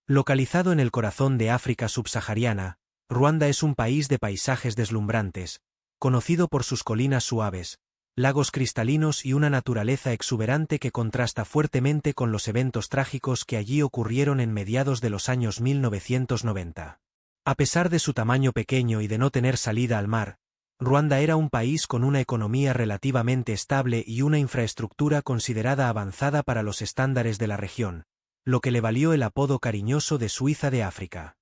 Localizado en el corazón de África subsahariana, Ruanda es un país de paisajes deslumbrantes, conocido por sus colinas suaves, lagos cristalinos y una naturaleza exuberante que contrasta fuertemente con los eventos trágicos que allí ocurrieron en mediados de los años 1990. A pesar de su tamaño pequeño y de no tener salida al mar, Ruanda era un país con una economía relativamente estable y una infraestructura considerada avanzada para los estándares de la región, lo que le valió el apodo cariñoso de Suiza de África.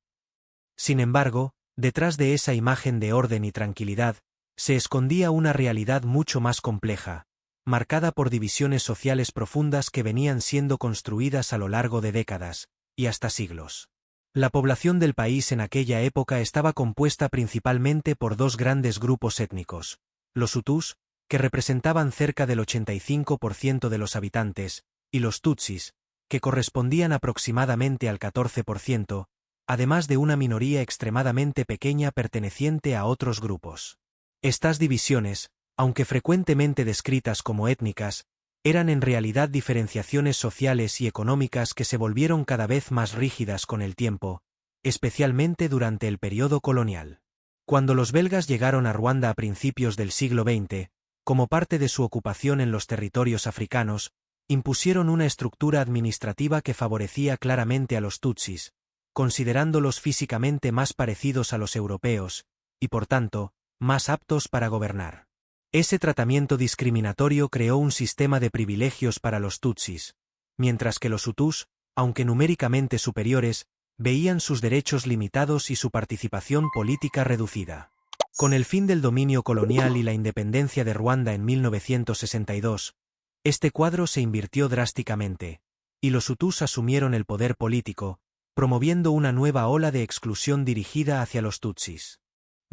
Sin embargo, detrás de esa imagen de orden y tranquilidad, se escondía una realidad mucho más compleja, marcada por divisiones sociales profundas que venían siendo construidas a lo largo de décadas, y hasta siglos. La población del país en aquella época estaba compuesta principalmente por dos grandes grupos étnicos, los Hutus, que representaban cerca del 85% de los habitantes, y los Tutsis, que correspondían aproximadamente al 14%, además de una minoría extremadamente pequeña perteneciente a otros grupos. Estas divisiones, aunque frecuentemente descritas como étnicas, eran en realidad diferenciaciones sociales y económicas que se volvieron cada vez más rígidas con el tiempo, especialmente durante el periodo colonial. Cuando los belgas llegaron a Ruanda a principios del siglo XX, como parte de su ocupación en los territorios africanos, impusieron una estructura administrativa que favorecía claramente a los Tutsis, considerándolos físicamente más parecidos a los europeos, y por tanto, más aptos para gobernar. Ese tratamiento discriminatorio creó un sistema de privilegios para los Tutsis, mientras que los Hutus, aunque numéricamente superiores, veían sus derechos limitados y su participación política reducida. Con el fin del dominio colonial y la independencia de Ruanda en 1962, este cuadro se invirtió drásticamente, y los Hutus asumieron el poder político, promoviendo una nueva ola de exclusión dirigida hacia los Tutsis.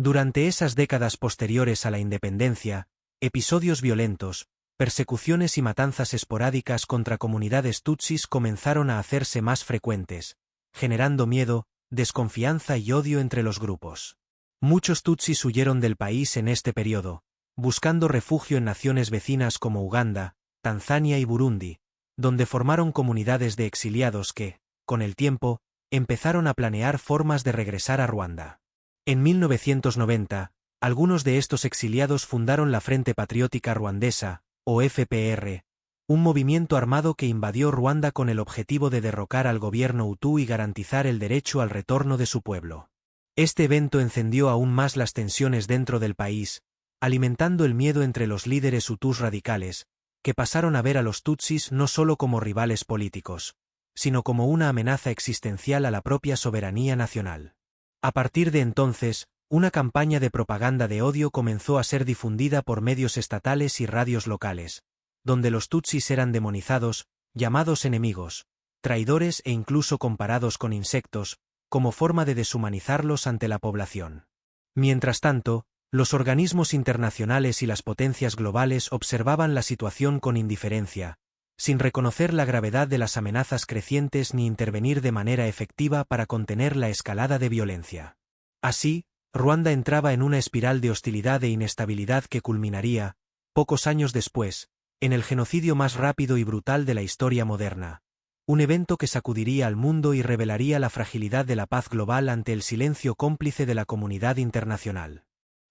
Durante esas décadas posteriores a la independencia, episodios violentos, persecuciones y matanzas esporádicas contra comunidades tutsis comenzaron a hacerse más frecuentes, generando miedo, desconfianza y odio entre los grupos. Muchos tutsis huyeron del país en este periodo, buscando refugio en naciones vecinas como Uganda, Tanzania y Burundi, donde formaron comunidades de exiliados que, con el tiempo, empezaron a planear formas de regresar a Ruanda. En 1990, algunos de estos exiliados fundaron la Frente Patriótica Ruandesa, o FPR, un movimiento armado que invadió Ruanda con el objetivo de derrocar al gobierno Hutu y garantizar el derecho al retorno de su pueblo. Este evento encendió aún más las tensiones dentro del país, alimentando el miedo entre los líderes Hutus radicales, que pasaron a ver a los Tutsis no solo como rivales políticos, sino como una amenaza existencial a la propia soberanía nacional. A partir de entonces, una campaña de propaganda de odio comenzó a ser difundida por medios estatales y radios locales, donde los Tutsis eran demonizados, llamados enemigos, traidores e incluso comparados con insectos, como forma de deshumanizarlos ante la población. Mientras tanto, los organismos internacionales y las potencias globales observaban la situación con indiferencia, sin reconocer la gravedad de las amenazas crecientes ni intervenir de manera efectiva para contener la escalada de violencia. Así, Ruanda entraba en una espiral de hostilidad e inestabilidad que culminaría, pocos años después, en el genocidio más rápido y brutal de la historia moderna, un evento que sacudiría al mundo y revelaría la fragilidad de la paz global ante el silencio cómplice de la comunidad internacional.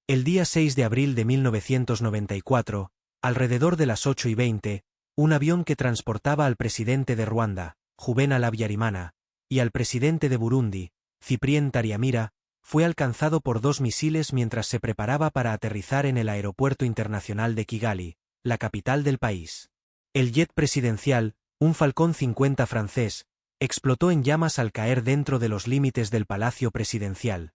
El día 6 de abril de 1994, alrededor de las 8:20, un avión que transportaba al presidente de Ruanda, Juvenal Habyarimana, y al presidente de Burundi, Cyprien Taryamira, fue alcanzado por dos misiles mientras se preparaba para aterrizar en el aeropuerto internacional de Kigali, la capital del país. El jet presidencial, un Falcón 50 francés, explotó en llamas al caer dentro de los límites del palacio presidencial,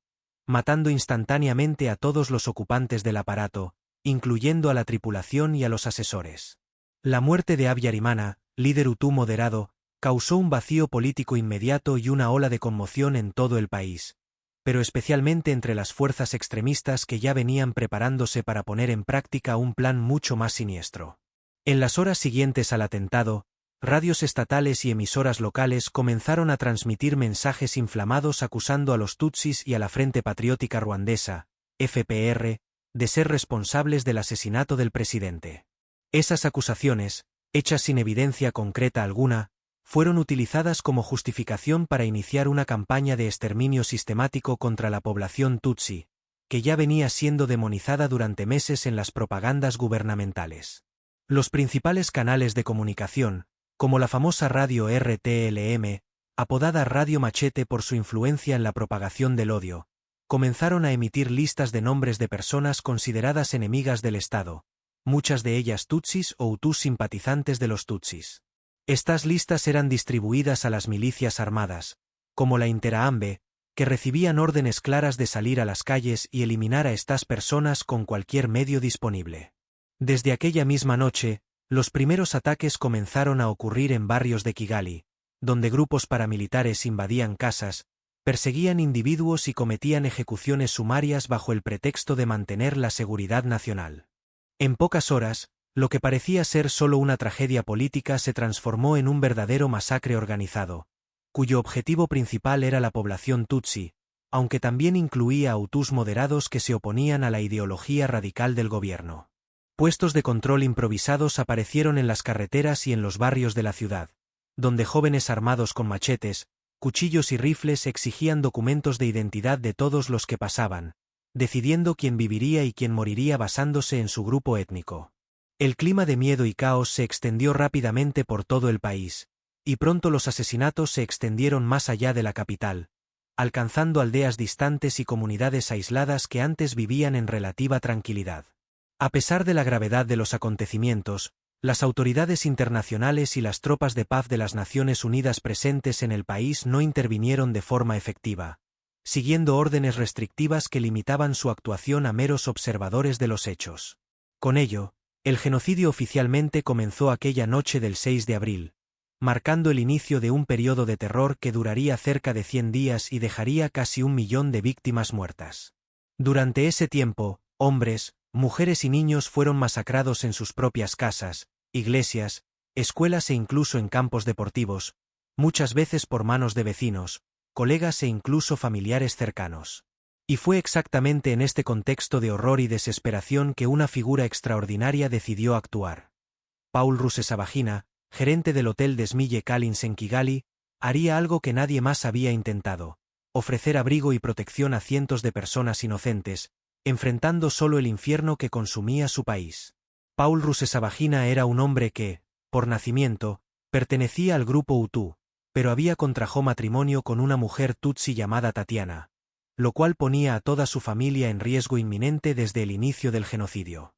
matando instantáneamente a todos los ocupantes del aparato, incluyendo a la tripulación y a los asesores. La muerte de Habyarimana, líder Hutu moderado, causó un vacío político inmediato y una ola de conmoción en todo el país, pero especialmente entre las fuerzas extremistas que ya venían preparándose para poner en práctica un plan mucho más siniestro. En las horas siguientes al atentado, radios estatales y emisoras locales comenzaron a transmitir mensajes inflamados acusando a los Tutsis y a la Frente Patriótica Ruandesa, FPR, de ser responsables del asesinato del presidente. Esas acusaciones, hechas sin evidencia concreta alguna, fueron utilizadas como justificación para iniciar una campaña de exterminio sistemático contra la población tutsi, que ya venía siendo demonizada durante meses en las propagandas gubernamentales. Los principales canales de comunicación, como la famosa radio RTLM, apodada Radio Machete por su influencia en la propagación del odio, comenzaron a emitir listas de nombres de personas consideradas enemigas del Estado, muchas de ellas tutsis o hutus simpatizantes de los tutsis. Estas listas eran distribuidas a las milicias armadas, como la Interahamwe, que recibían órdenes claras de salir a las calles y eliminar a estas personas con cualquier medio disponible. Desde aquella misma noche, los primeros ataques comenzaron a ocurrir en barrios de Kigali, donde grupos paramilitares invadían casas, perseguían individuos y cometían ejecuciones sumarias bajo el pretexto de mantener la seguridad nacional. En pocas horas, lo que parecía ser solo una tragedia política se transformó en un verdadero masacre organizado, cuyo objetivo principal era la población tutsi, aunque también incluía a hutus moderados que se oponían a la ideología radical del gobierno. Puestos de control improvisados aparecieron en las carreteras y en los barrios de la ciudad, donde jóvenes armados con machetes, cuchillos y rifles exigían documentos de identidad de todos los que pasaban, decidiendo quién viviría y quién moriría basándose en su grupo étnico. El clima de miedo y caos se extendió rápidamente por todo el país, y pronto los asesinatos se extendieron más allá de la capital, alcanzando aldeas distantes y comunidades aisladas que antes vivían en relativa tranquilidad. A pesar de la gravedad de los acontecimientos, las autoridades internacionales y las tropas de paz de las Naciones Unidas presentes en el país no intervinieron de forma efectiva, siguiendo órdenes restrictivas que limitaban su actuación a meros observadores de los hechos. Con ello, el genocidio oficialmente comenzó aquella noche del 6 de abril, marcando el inicio de un periodo de terror que duraría cerca de 100 días y dejaría casi 1 millón de víctimas muertas. Durante ese tiempo, hombres, mujeres y niños fueron masacrados en sus propias casas, iglesias, escuelas e incluso en campos deportivos, muchas veces por manos de vecinos, colegas e incluso familiares cercanos. Y fue exactamente en este contexto de horror y desesperación que una figura extraordinaria decidió actuar. Paul Rusesabagina, gerente del hotel Desmille Kalins en Kigali, haría algo que nadie más había intentado: ofrecer abrigo y protección a cientos de personas inocentes, enfrentando solo el infierno que consumía su país. Paul Rusesabagina era un hombre que, por nacimiento, pertenecía al grupo Hutu, pero había contrajo matrimonio con una mujer tutsi llamada Tatiana, lo cual ponía a toda su familia en riesgo inminente desde el inicio del genocidio.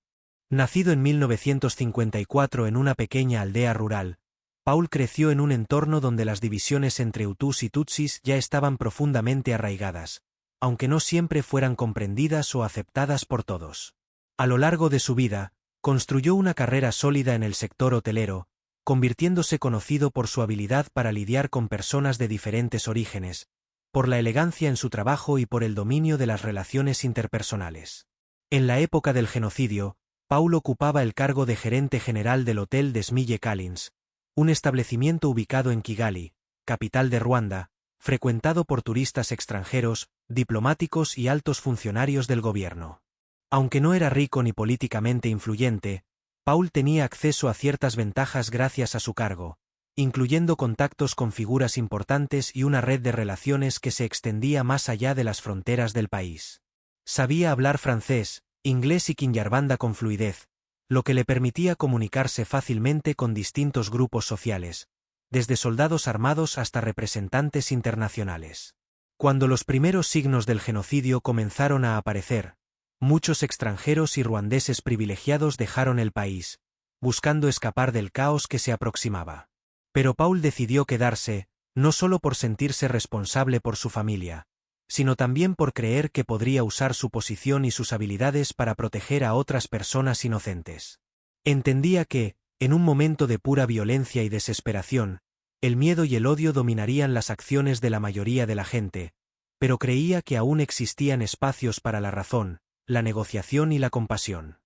Nacido en 1954 en una pequeña aldea rural, Paul creció en un entorno donde las divisiones entre hutus y tutsis ya estaban profundamente arraigadas, aunque no siempre fueran comprendidas o aceptadas por todos. A lo largo de su vida, construyó una carrera sólida en el sector hotelero, convirtiéndose conocido por su habilidad para lidiar con personas de diferentes orígenes, por la elegancia en su trabajo y por el dominio de las relaciones interpersonales. En la época del genocidio, Paul ocupaba el cargo de gerente general del Hotel Desmille Kalins, un establecimiento ubicado en Kigali, capital de Ruanda, frecuentado por turistas extranjeros, diplomáticos y altos funcionarios del gobierno. Aunque no era rico ni políticamente influyente, Paul tenía acceso a ciertas ventajas gracias a su cargo, incluyendo contactos con figuras importantes y una red de relaciones que se extendía más allá de las fronteras del país. Sabía hablar francés, inglés y kinyarwanda con fluidez, lo que le permitía comunicarse fácilmente con distintos grupos sociales, desde soldados armados hasta representantes internacionales. Cuando los primeros signos del genocidio comenzaron a aparecer, muchos extranjeros y ruandeses privilegiados dejaron el país, buscando escapar del caos que se aproximaba. Pero Paul decidió quedarse, no solo por sentirse responsable por su familia, sino también por creer que podría usar su posición y sus habilidades para proteger a otras personas inocentes. Entendía que, en un momento de pura violencia y desesperación, el miedo y el odio dominarían las acciones de la mayoría de la gente, pero creía que aún existían espacios para la razón, la negociación y la compasión.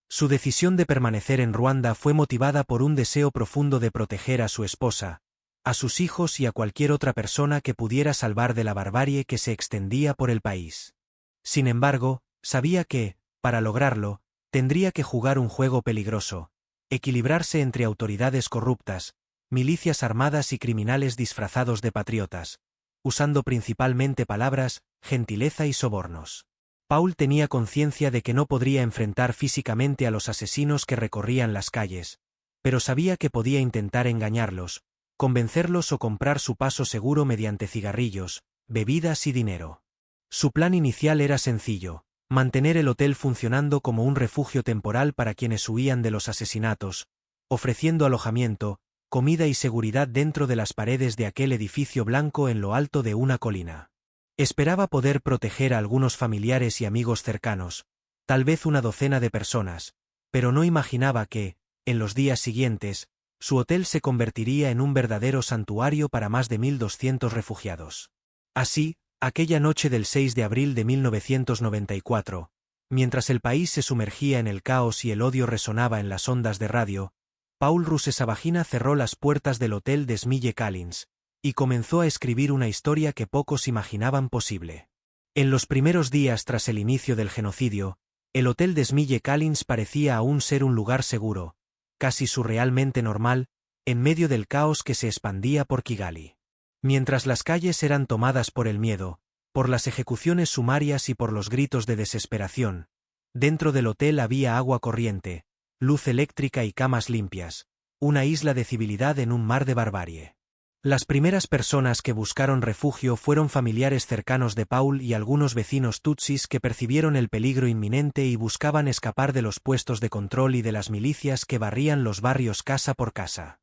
Su decisión de permanecer en Ruanda fue motivada por un deseo profundo de proteger a su esposa, a sus hijos y a cualquier otra persona que pudiera salvar de la barbarie que se extendía por el país. Sin embargo, sabía que, para lograrlo, tendría que jugar un juego peligroso, equilibrarse entre autoridades corruptas, milicias armadas y criminales disfrazados de patriotas, usando principalmente palabras, gentileza y sobornos. Paul tenía conciencia de que no podría enfrentar físicamente a los asesinos que recorrían las calles, pero sabía que podía intentar engañarlos, convencerlos o comprar su paso seguro mediante cigarrillos, bebidas y dinero. Su plan inicial era sencillo: mantener el hotel funcionando como un refugio temporal para quienes huían de los asesinatos, ofreciendo alojamiento, comida y seguridad dentro de las paredes de aquel edificio blanco en lo alto de una colina. Esperaba poder proteger a algunos familiares y amigos cercanos, tal vez una docena de personas, pero no imaginaba que, en los días siguientes, su hotel se convertiría en un verdadero santuario para más de 1.200 refugiados. Así, aquella noche del 6 de abril de 1994, mientras el país se sumergía en el caos y el odio resonaba en las ondas de radio, Paul Rusesabagina cerró las puertas del hotel de Smille Collins y comenzó a escribir una historia que pocos imaginaban posible. En los primeros días tras el inicio del genocidio, el hotel de Smille Collins parecía aún ser un lugar seguro, casi surrealmente normal, en medio del caos que se expandía por Kigali. Mientras las calles eran tomadas por el miedo, por las ejecuciones sumarias y por los gritos de desesperación, dentro del hotel había agua corriente, luz eléctrica y camas limpias, una isla de civilidad en un mar de barbarie. Las primeras personas que buscaron refugio fueron familiares cercanos de Paul y algunos vecinos tutsis que percibieron el peligro inminente y buscaban escapar de los puestos de control y de las milicias que barrían los barrios casa por casa.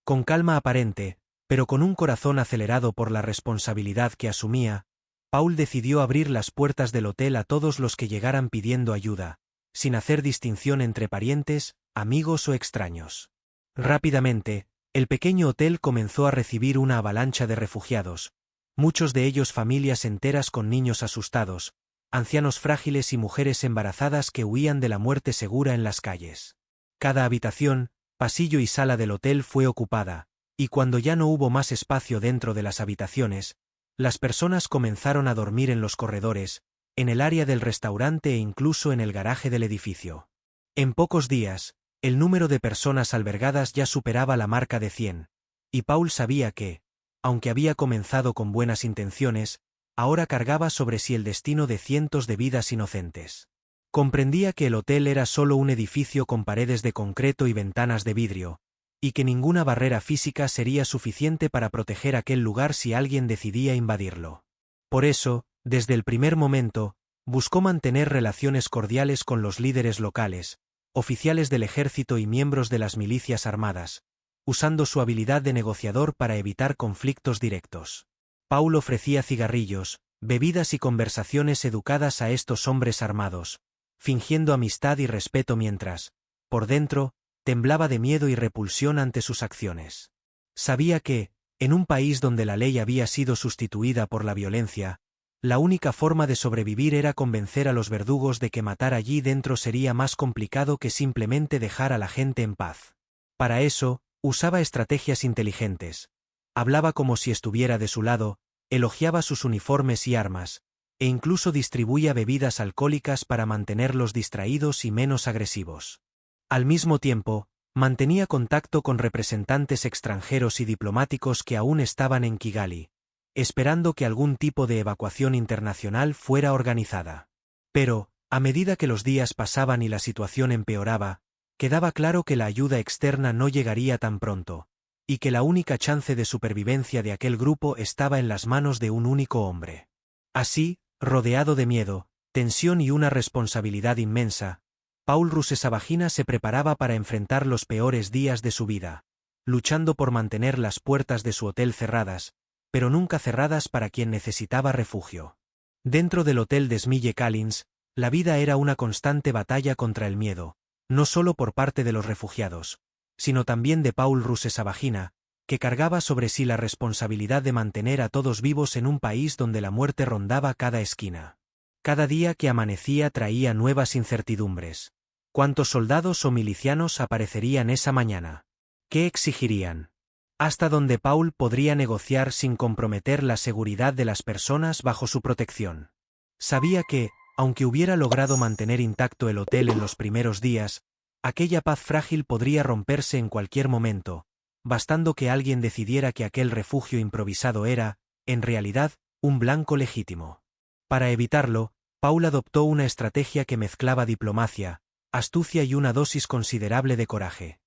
Con calma aparente, pero con un corazón acelerado por la responsabilidad que asumía, Paul decidió abrir las puertas del hotel a todos los que llegaran pidiendo ayuda, sin hacer distinción entre parientes, amigos o extraños. Rápidamente, el pequeño hotel comenzó a recibir una avalancha de refugiados, muchos de ellos familias enteras con niños asustados, ancianos frágiles y mujeres embarazadas que huían de la muerte segura en las calles. Cada habitación, pasillo y sala del hotel fue ocupada, y cuando ya no hubo más espacio dentro de las habitaciones, las personas comenzaron a dormir en los corredores, en el área del restaurante e incluso en el garaje del edificio. En pocos días, el número de personas albergadas ya superaba la marca de 100, y Paul sabía que, aunque había comenzado con buenas intenciones, ahora cargaba sobre sí el destino de cientos de vidas inocentes. Comprendía que el hotel era solo un edificio con paredes de concreto y ventanas de vidrio, y que ninguna barrera física sería suficiente para proteger aquel lugar si alguien decidía invadirlo. Por eso, desde el primer momento, buscó mantener relaciones cordiales con los líderes locales, oficiales del ejército y miembros de las milicias armadas, usando su habilidad de negociador para evitar conflictos directos. Paul ofrecía cigarrillos, bebidas y conversaciones educadas a estos hombres armados, fingiendo amistad y respeto mientras, por dentro, temblaba de miedo y repulsión ante sus acciones. Sabía que, en un país donde la ley había sido sustituida por la violencia, la única forma de sobrevivir era convencer a los verdugos de que matar allí dentro sería más complicado que simplemente dejar a la gente en paz. Para eso, usaba estrategias inteligentes. Hablaba como si estuviera de su lado, elogiaba sus uniformes y armas, e incluso distribuía bebidas alcohólicas para mantenerlos distraídos y menos agresivos. Al mismo tiempo, mantenía contacto con representantes extranjeros y diplomáticos que aún estaban en Kigali, esperando que algún tipo de evacuación internacional fuera organizada. Pero, a medida que los días pasaban y la situación empeoraba, quedaba claro que la ayuda externa no llegaría tan pronto, y que la única chance de supervivencia de aquel grupo estaba en las manos de un único hombre. Así, rodeado de miedo, tensión y una responsabilidad inmensa, Paul Rusesabagina se preparaba para enfrentar los peores días de su vida, luchando por mantener las puertas de su hotel cerradas, pero nunca cerradas para quien necesitaba refugio. Dentro del hotel de Smille Collins, la vida era una constante batalla contra el miedo, no solo por parte de los refugiados, sino también de Paul Rusesabagina, que cargaba sobre sí la responsabilidad de mantener a todos vivos en un país donde la muerte rondaba cada esquina. Cada día que amanecía traía nuevas incertidumbres. ¿Cuántos soldados o milicianos aparecerían esa mañana? ¿Qué exigirían? ¿Hasta dónde Paul podría negociar sin comprometer la seguridad de las personas bajo su protección? Sabía que, aunque hubiera logrado mantener intacto el hotel en los primeros días, aquella paz frágil podría romperse en cualquier momento, bastando que alguien decidiera que aquel refugio improvisado era, en realidad, un blanco legítimo. Para evitarlo, Paul adoptó una estrategia que mezclaba diplomacia, astucia y una dosis considerable de coraje.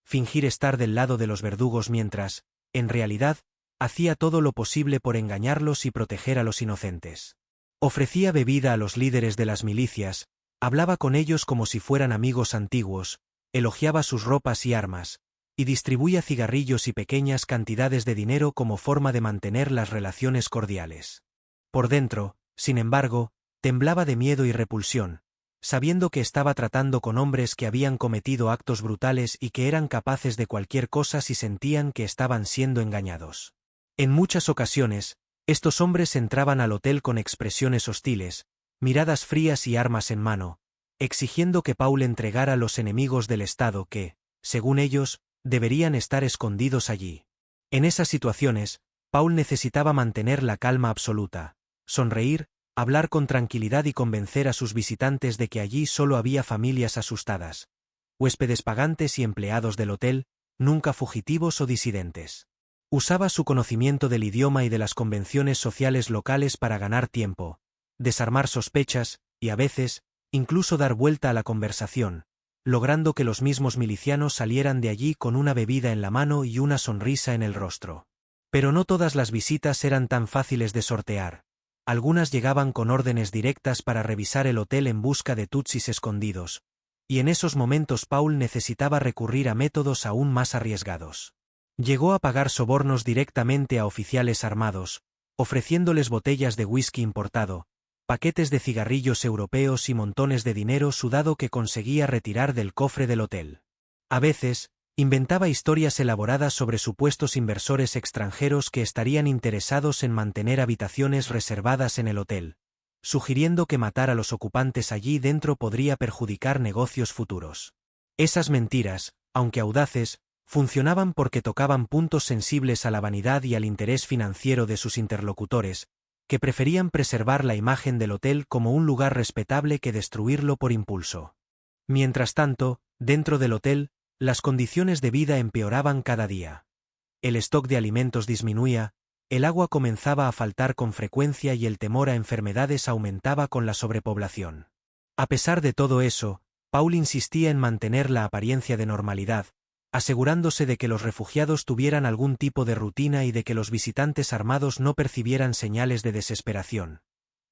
Fingir estar del lado de los verdugos mientras, en realidad, hacía todo lo posible por engañarlos y proteger a los inocentes. Ofrecía bebida a los líderes de las milicias, hablaba con ellos como si fueran amigos antiguos, elogiaba sus ropas y armas, y distribuía cigarrillos y pequeñas cantidades de dinero como forma de mantener las relaciones cordiales. Por dentro, sin embargo, temblaba de miedo y repulsión, sabiendo que estaba tratando con hombres que habían cometido actos brutales y que eran capaces de cualquier cosa si sentían que estaban siendo engañados. En muchas ocasiones, estos hombres entraban al hotel con expresiones hostiles, miradas frías y armas en mano, exigiendo que Paul entregara a los enemigos del Estado que, según ellos, deberían estar escondidos allí. En esas situaciones, Paul necesitaba mantener la calma absoluta, sonreír, hablar con tranquilidad y convencer a sus visitantes de que allí solo había familias asustadas, huéspedes pagantes y empleados del hotel, nunca fugitivos o disidentes. Usaba su conocimiento del idioma y de las convenciones sociales locales para ganar tiempo, desarmar sospechas, y a veces, incluso dar vuelta a la conversación, logrando que los mismos milicianos salieran de allí con una bebida en la mano y una sonrisa en el rostro. Pero no todas las visitas eran tan fáciles de sortear. Algunas llegaban con órdenes directas para revisar el hotel en busca de tutsis escondidos, y en esos momentos Paul necesitaba recurrir a métodos aún más arriesgados. Llegó a pagar sobornos directamente a oficiales armados, ofreciéndoles botellas de whisky importado, paquetes de cigarrillos europeos y montones de dinero sudado que conseguía retirar del cofre del hotel. A veces, inventaba historias elaboradas sobre supuestos inversores extranjeros que estarían interesados en mantener habitaciones reservadas en el hotel, sugiriendo que matar a los ocupantes allí dentro podría perjudicar negocios futuros. Esas mentiras, aunque audaces, funcionaban porque tocaban puntos sensibles a la vanidad y al interés financiero de sus interlocutores, que preferían preservar la imagen del hotel como un lugar respetable que destruirlo por impulso. Mientras tanto, dentro del hotel, las condiciones de vida empeoraban cada día. El stock de alimentos disminuía, el agua comenzaba a faltar con frecuencia y el temor a enfermedades aumentaba con la sobrepoblación. A pesar de todo eso, Paul insistía en mantener la apariencia de normalidad, asegurándose de que los refugiados tuvieran algún tipo de rutina y de que los visitantes armados no percibieran señales de desesperación.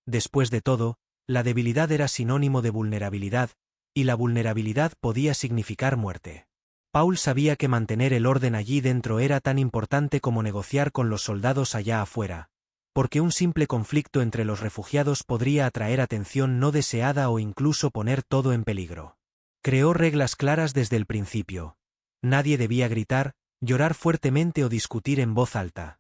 Después de todo, la debilidad era sinónimo de vulnerabilidad, y la vulnerabilidad podía significar muerte. Paul sabía que mantener el orden allí dentro era tan importante como negociar con los soldados allá afuera, porque un simple conflicto entre los refugiados podría atraer atención no deseada o incluso poner todo en peligro. Creó reglas claras desde el principio. Nadie debía gritar, llorar fuertemente o discutir en voz alta.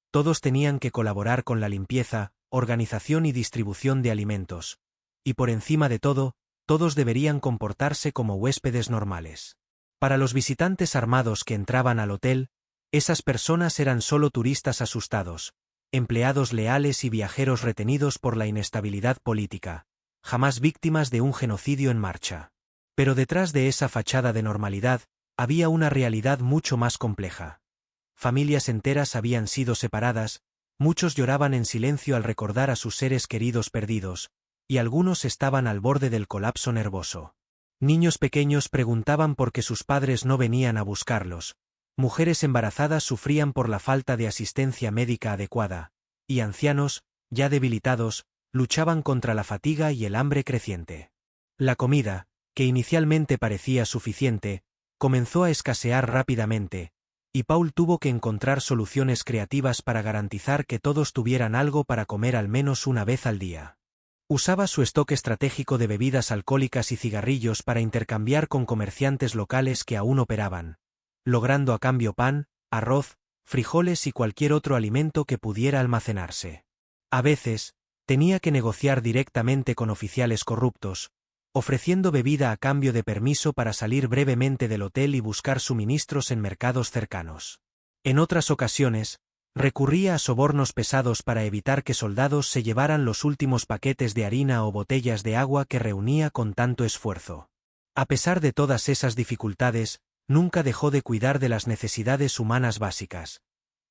Todos tenían que colaborar con la limpieza, organización y distribución de alimentos. Y por encima de todo, todos deberían comportarse como huéspedes normales. Para los visitantes armados que entraban al hotel, esas personas eran solo turistas asustados, empleados leales y viajeros retenidos por la inestabilidad política, jamás víctimas de un genocidio en marcha. Pero detrás de esa fachada de normalidad, había una realidad mucho más compleja. Familias enteras habían sido separadas, muchos lloraban en silencio al recordar a sus seres queridos perdidos, y algunos estaban al borde del colapso nervioso. Niños pequeños preguntaban por qué sus padres no venían a buscarlos, mujeres embarazadas sufrían por la falta de asistencia médica adecuada, y ancianos, ya debilitados, luchaban contra la fatiga y el hambre creciente. La comida, que inicialmente parecía suficiente, comenzó a escasear rápidamente, y Paul tuvo que encontrar soluciones creativas para garantizar que todos tuvieran algo para comer al menos una vez al día. Usaba su stock estratégico de bebidas alcohólicas y cigarrillos para intercambiar con comerciantes locales que aún operaban, logrando a cambio pan, arroz, frijoles y cualquier otro alimento que pudiera almacenarse. A veces, tenía que negociar directamente con oficiales corruptos, ofreciendo bebida a cambio de permiso para salir brevemente del hotel y buscar suministros en mercados cercanos. En otras ocasiones, recurría a sobornos pesados para evitar que soldados se llevaran los últimos paquetes de harina o botellas de agua que reunía con tanto esfuerzo. A pesar de todas esas dificultades, Nunca dejó de cuidar de las necesidades humanas básicas.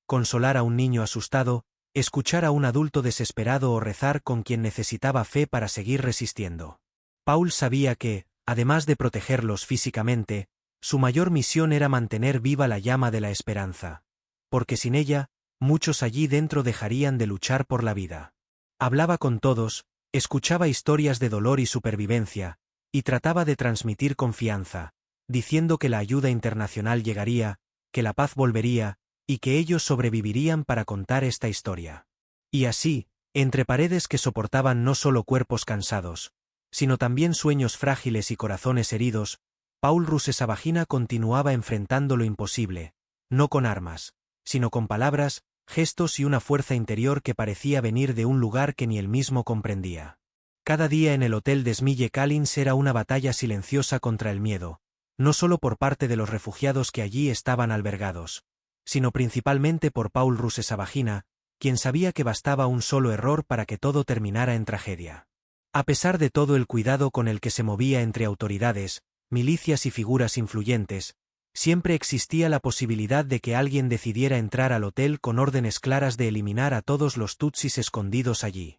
Consolar a un niño asustado, escuchar a un adulto desesperado o rezar con quien necesitaba fe para seguir resistiendo. Paul sabía que, además de protegerlos físicamente, su mayor misión era mantener viva la llama de la esperanza. Porque sin ella, muchos allí dentro dejarían de luchar por la vida. Hablaba con todos, escuchaba historias de dolor y supervivencia, y trataba de transmitir confianza, diciendo que la ayuda internacional llegaría, que la paz volvería, y que ellos sobrevivirían para contar esta historia. Y así, entre paredes que soportaban no solo cuerpos cansados, sino también sueños frágiles y corazones heridos, Paul Rusesabagina continuaba enfrentando lo imposible, no con armas, sino con palabras, gestos y una fuerza interior que parecía venir de un lugar que ni él mismo comprendía. Cada día en el hotel de Smille Kalins era una batalla silenciosa contra el miedo, no solo por parte de los refugiados que allí estaban albergados, sino principalmente por Paul Rusesabagina, quien sabía que bastaba un solo error para que todo terminara en tragedia. A pesar de todo el cuidado con el que se movía entre autoridades, milicias y figuras influyentes, siempre existía la posibilidad de que alguien decidiera entrar al hotel con órdenes claras de eliminar a todos los tutsis escondidos allí.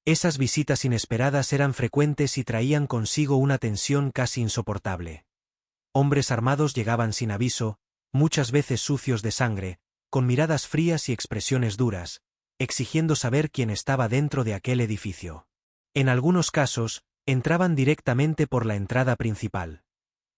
Esas visitas inesperadas eran frecuentes y traían consigo una tensión casi insoportable. Hombres armados llegaban sin aviso, muchas veces sucios de sangre, con miradas frías y expresiones duras, exigiendo saber quién estaba dentro de aquel edificio. En algunos casos, entraban directamente por la entrada principal.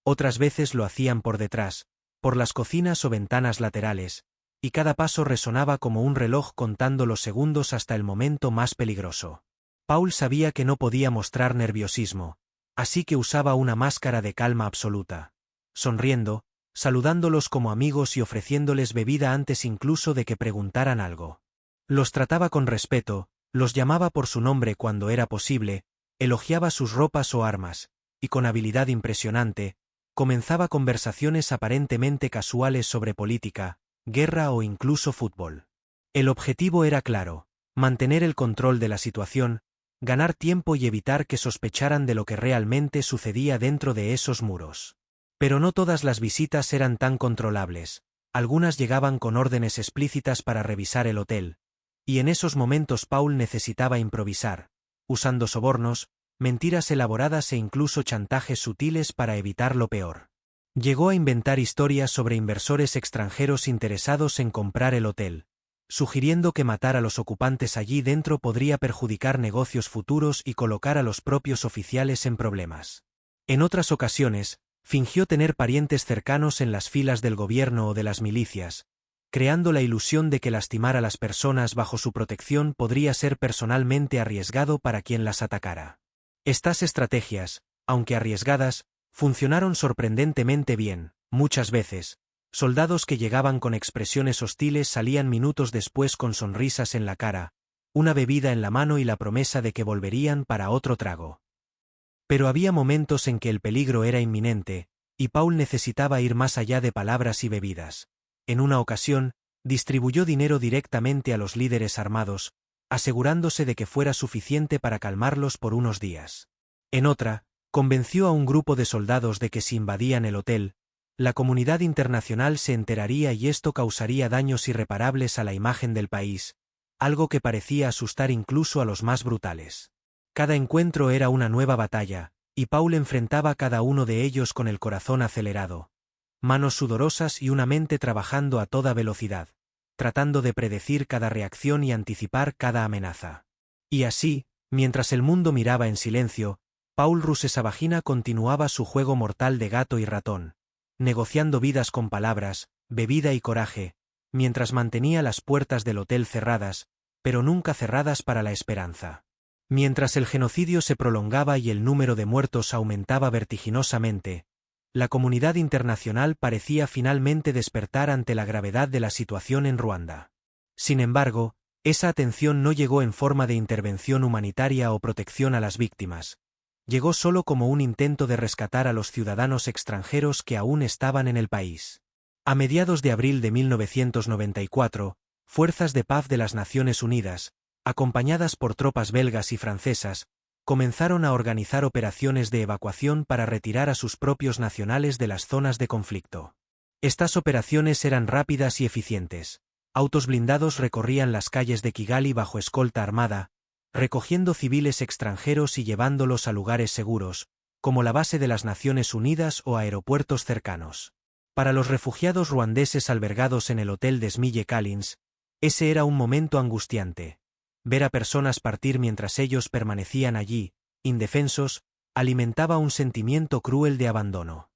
Otras veces lo hacían por detrás, por las cocinas o ventanas laterales, y cada paso resonaba como un reloj contando los segundos hasta el momento más peligroso. Paul sabía que no podía mostrar nerviosismo, así que usaba una máscara de calma absoluta, sonriendo, saludándolos como amigos y ofreciéndoles bebida antes incluso de que preguntaran algo. Los trataba con respeto, los llamaba por su nombre cuando era posible, elogiaba sus ropas o armas, y con habilidad impresionante, comenzaba conversaciones aparentemente casuales sobre política, guerra o incluso fútbol. El objetivo era claro: mantener el control de la situación, ganar tiempo y evitar que sospecharan de lo que realmente sucedía dentro de esos muros. Pero no todas las visitas eran tan controlables, algunas llegaban con órdenes explícitas para revisar el hotel, y en esos momentos Paul necesitaba improvisar, usando sobornos, mentiras elaboradas e incluso chantajes sutiles para evitar lo peor. Llegó a inventar historias sobre inversores extranjeros interesados en comprar el hotel, sugiriendo que matar a los ocupantes allí dentro podría perjudicar negocios futuros y colocar a los propios oficiales en problemas. En otras ocasiones, fingió tener parientes cercanos en las filas del gobierno o de las milicias, creando la ilusión de que lastimar a las personas bajo su protección podría ser personalmente arriesgado para quien las atacara. Estas estrategias, aunque arriesgadas, funcionaron sorprendentemente bien. Muchas veces, soldados que llegaban con expresiones hostiles salían minutos después con sonrisas en la cara, una bebida en la mano y la promesa de que volverían para otro trago. Pero había momentos en que el peligro era inminente, y Paul necesitaba ir más allá de palabras y bebidas. En una ocasión, distribuyó dinero directamente a los líderes armados, asegurándose de que fuera suficiente para calmarlos por unos días. En otra, convenció a un grupo de soldados de que si invadían el hotel, la comunidad internacional se enteraría y esto causaría daños irreparables a la imagen del país, algo que parecía asustar incluso a los más brutales. Cada encuentro era una nueva batalla, y Paul enfrentaba cada uno de ellos con el corazón acelerado, manos sudorosas y una mente trabajando a toda velocidad, tratando de predecir cada reacción y anticipar cada amenaza. Y así, mientras el mundo miraba en silencio, Paul Rusesabagina continuaba su juego mortal de gato y ratón, negociando vidas con palabras, bebida y coraje, mientras mantenía las puertas del hotel cerradas, pero nunca cerradas para la esperanza. Mientras el genocidio se prolongaba y el número de muertos aumentaba vertiginosamente, la comunidad internacional parecía finalmente despertar ante la gravedad de la situación en Ruanda. Sin embargo, esa atención no llegó en forma de intervención humanitaria o protección a las víctimas. Llegó solo como un intento de rescatar a los ciudadanos extranjeros que aún estaban en el país. A mediados de abril de 1994, fuerzas de paz de las Naciones Unidas, acompañadas por tropas belgas y francesas, comenzaron a organizar operaciones de evacuación para retirar a sus propios nacionales de las zonas de conflicto. Estas operaciones eran rápidas y eficientes. Autos blindados recorrían las calles de Kigali bajo escolta armada, recogiendo civiles extranjeros y llevándolos a lugares seguros, como la base de las Naciones Unidas o aeropuertos cercanos. Para los refugiados ruandeses albergados en el hotel de Smille Kalins, ese era un momento angustiante. Ver a personas partir mientras ellos permanecían allí, indefensos, alimentaba un sentimiento cruel de abandono.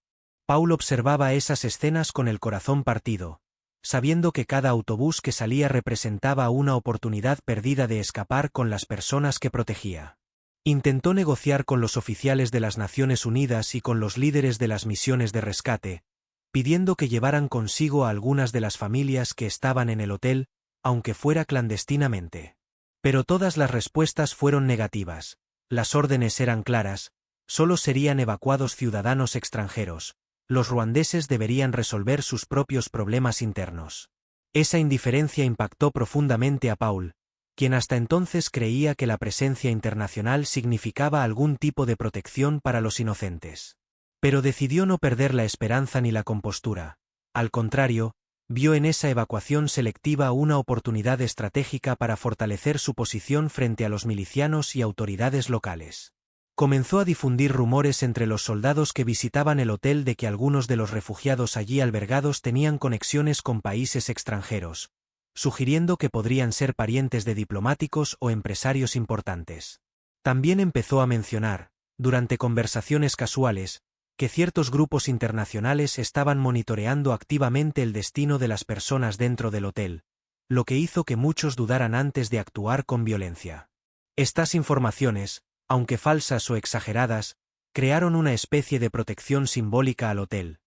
Paul observaba esas escenas con el corazón partido, sabiendo que cada autobús que salía representaba una oportunidad perdida de escapar con las personas que protegía. Intentó negociar con los oficiales de las Naciones Unidas y con los líderes de las misiones de rescate, pidiendo que llevaran consigo a algunas de las familias que estaban en el hotel, aunque fuera clandestinamente. Pero todas las respuestas fueron negativas. Las órdenes eran claras: solo serían evacuados ciudadanos extranjeros. Los ruandeses deberían resolver sus propios problemas internos. Esa indiferencia impactó profundamente a Paul, quien hasta entonces creía que la presencia internacional significaba algún tipo de protección para los inocentes. Pero decidió no perder la esperanza ni la compostura. Al contrario, vio en esa evacuación selectiva una oportunidad estratégica para fortalecer su posición frente a los milicianos y autoridades locales. Comenzó a difundir rumores entre los soldados que visitaban el hotel de que algunos de los refugiados allí albergados tenían conexiones con países extranjeros, sugiriendo que podrían ser parientes de diplomáticos o empresarios importantes. También empezó a mencionar, durante conversaciones casuales, que ciertos grupos internacionales estaban monitoreando activamente el destino de las personas dentro del hotel, lo que hizo que muchos dudaran antes de actuar con violencia. Estas informaciones, aunque falsas o exageradas, crearon una especie de protección simbólica al hotel.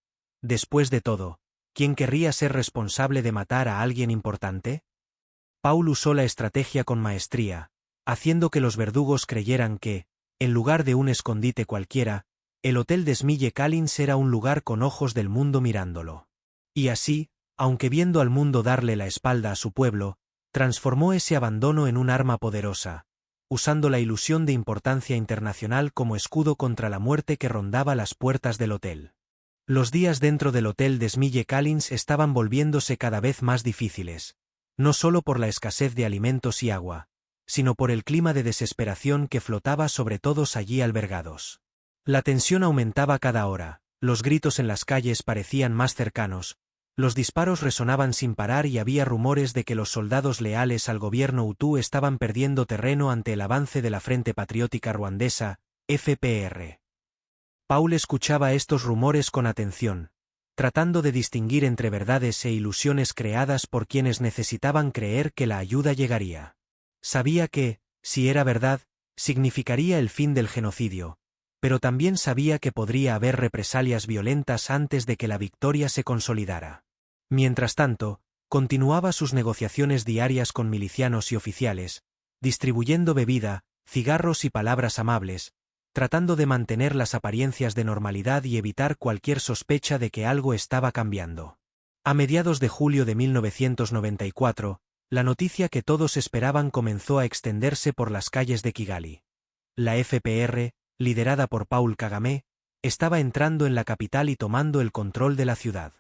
Después de todo, ¿quién querría ser responsable de matar a alguien importante? Paul usó la estrategia con maestría, haciendo que los verdugos creyeran que, en lugar de un escondite cualquiera, el hotel de Smille Kalins era un lugar con ojos del mundo mirándolo. Y así, aunque viendo al mundo darle la espalda a su pueblo, transformó ese abandono en un arma poderosa, usando la ilusión de importancia internacional como escudo contra la muerte que rondaba las puertas del hotel. Los días dentro del hotel de Smille Kalins estaban volviéndose cada vez más difíciles, no solo por la escasez de alimentos y agua, sino por el clima de desesperación que flotaba sobre todos allí albergados. La tensión aumentaba cada hora, los gritos en las calles parecían más cercanos, los disparos resonaban sin parar y había rumores de que los soldados leales al gobierno Hutu estaban perdiendo terreno ante el avance de la Frente Patriótica Ruandesa, FPR. Paul escuchaba estos rumores con atención, tratando de distinguir entre verdades e ilusiones creadas por quienes necesitaban creer que la ayuda llegaría. Sabía que, si era verdad, significaría el fin del genocidio, pero también sabía que podría haber represalias violentas antes de que la victoria se consolidara. Mientras tanto, continuaba sus negociaciones diarias con milicianos y oficiales, distribuyendo bebida, cigarros y palabras amables, tratando de mantener las apariencias de normalidad y evitar cualquier sospecha de que algo estaba cambiando. A mediados de julio de 1994, la noticia que todos esperaban comenzó a extenderse por las calles de Kigali. La FPR, liderada por Paul Kagame, estaba entrando en la capital y tomando el control de la ciudad.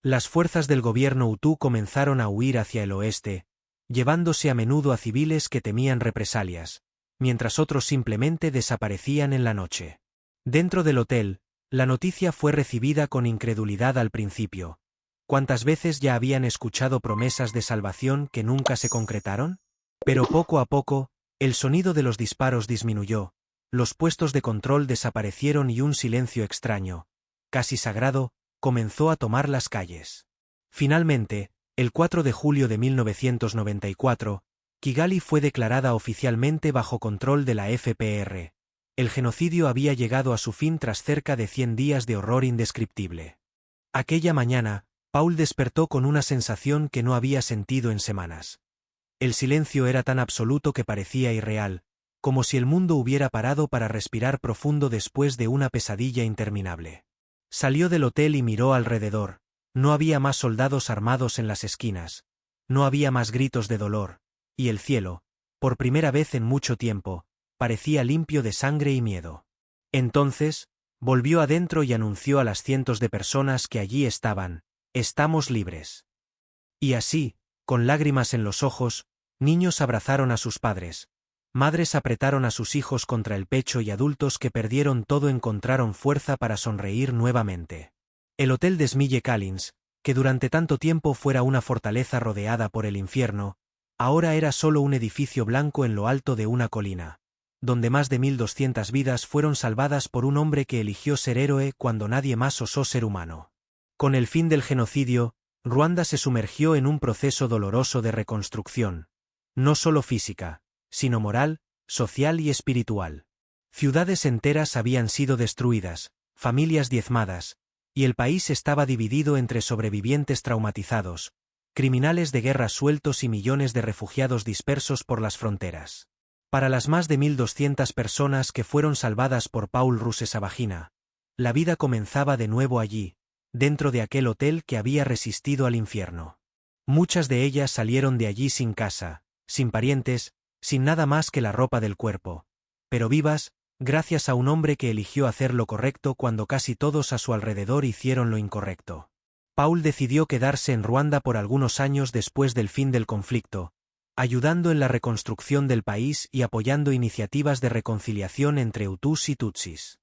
Las fuerzas del gobierno Hutu comenzaron a huir hacia el oeste, llevándose a menudo a civiles que temían represalias, mientras otros simplemente desaparecían en la noche. Dentro del hotel, la noticia fue recibida con incredulidad al principio. ¿Cuántas veces ya habían escuchado promesas de salvación que nunca se concretaron? Pero poco a poco, el sonido de los disparos disminuyó, los puestos de control desaparecieron y un silencio extraño, casi sagrado, comenzó a tomar las calles. Finalmente, el 4 de julio de 1994, Kigali fue declarada oficialmente bajo control de la FPR. El genocidio había llegado a su fin tras cerca de 100 días de horror indescriptible. Aquella mañana, Paul despertó con una sensación que no había sentido en semanas. El silencio era tan absoluto que parecía irreal, como si el mundo hubiera parado para respirar profundo después de una pesadilla interminable. Salió del hotel y miró alrededor. No había más soldados armados en las esquinas, no había más gritos de dolor, y el cielo, por primera vez en mucho tiempo, parecía limpio de sangre y miedo. Entonces, volvió adentro y anunció a las cientos de personas que allí estaban: estamos libres. Y así, con lágrimas en los ojos, niños abrazaron a sus padres, madres apretaron a sus hijos contra el pecho y adultos que perdieron todo encontraron fuerza para sonreír nuevamente. El hotel de Smille Callins, que durante tanto tiempo fuera una fortaleza rodeada por el infierno, ahora era solo un edificio blanco en lo alto de una colina, donde más de 1200 vidas fueron salvadas por un hombre que eligió ser héroe cuando nadie más osó ser humano. Con el fin del genocidio, Ruanda se sumergió en un proceso doloroso de reconstrucción, no solo física, sino moral, social y espiritual. Ciudades enteras habían sido destruidas, familias diezmadas, y el país estaba dividido entre sobrevivientes traumatizados, criminales de guerra sueltos y millones de refugiados dispersos por las fronteras. Para las más de 1200 personas que fueron salvadas por Paul Rusesabagina, la vida comenzaba de nuevo allí, dentro de aquel hotel que había resistido al infierno. Muchas de ellas salieron de allí sin casa, sin parientes, sin nada más que la ropa del cuerpo, pero vivas, gracias a un hombre que eligió hacer lo correcto cuando casi todos a su alrededor hicieron lo incorrecto. Paul decidió quedarse en Ruanda por algunos años después del fin del conflicto, ayudando en la reconstrucción del país y apoyando iniciativas de reconciliación entre Hutus y Tutsis.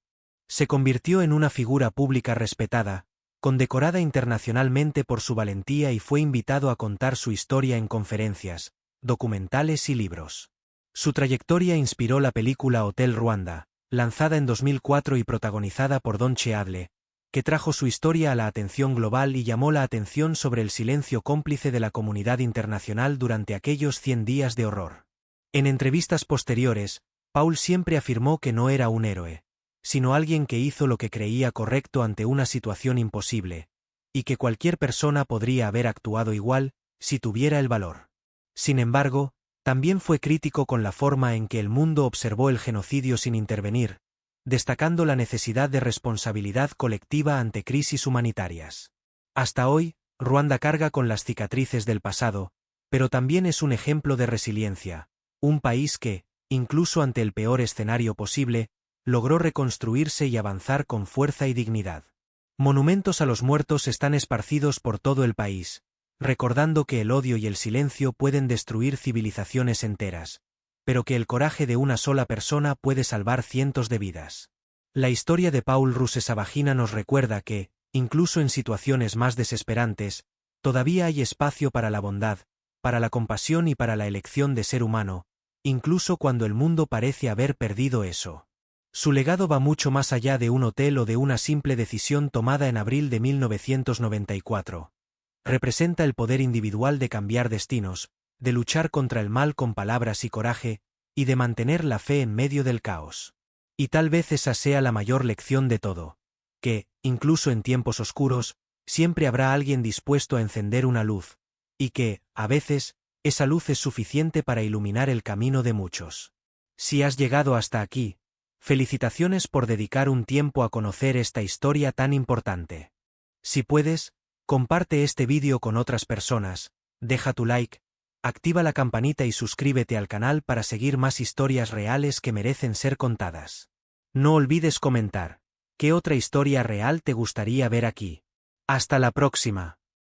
Se convirtió en una figura pública respetada, condecorada internacionalmente por su valentía y fue invitado a contar su historia en conferencias, documentales y libros. Su trayectoria inspiró la película Hotel Ruanda, lanzada en 2004 y protagonizada por Don Cheadle, que trajo su historia a la atención global y llamó la atención sobre el silencio cómplice de la comunidad internacional durante aquellos 100 días de horror. En entrevistas posteriores, Paul siempre afirmó que no era un héroe, sino alguien que hizo lo que creía correcto ante una situación imposible, y que cualquier persona podría haber actuado igual, si tuviera el valor. Sin embargo, también fue crítico con la forma en que el mundo observó el genocidio sin intervenir, destacando la necesidad de responsabilidad colectiva ante crisis humanitarias. Hasta hoy, Ruanda carga con las cicatrices del pasado, pero también es un ejemplo de resiliencia, un país que, incluso ante el peor escenario posible, logró reconstruirse y avanzar con fuerza y dignidad. Monumentos a los muertos están esparcidos por todo el país, recordando que el odio y el silencio pueden destruir civilizaciones enteras, pero que el coraje de una sola persona puede salvar cientos de vidas. La historia de Paul Rusesabagina nos recuerda que, incluso en situaciones más desesperantes, todavía hay espacio para la bondad, para la compasión y para la elección de ser humano, incluso cuando el mundo parece haber perdido eso. Su legado va mucho más allá de un hotel o de una simple decisión tomada en abril de 1994. Representa el poder individual de cambiar destinos, de luchar contra el mal con palabras y coraje, y de mantener la fe en medio del caos. Y tal vez esa sea la mayor lección de todo, que, incluso en tiempos oscuros, siempre habrá alguien dispuesto a encender una luz, y que, a veces, esa luz es suficiente para iluminar el camino de muchos. Si has llegado hasta aquí, felicitaciones por dedicar un tiempo a conocer esta historia tan importante. Si puedes, comparte este vídeo con otras personas, deja tu like, activa la campanita y suscríbete al canal para seguir más historias reales que merecen ser contadas. No olvides comentar, ¿qué otra historia real te gustaría ver aquí? Hasta la próxima.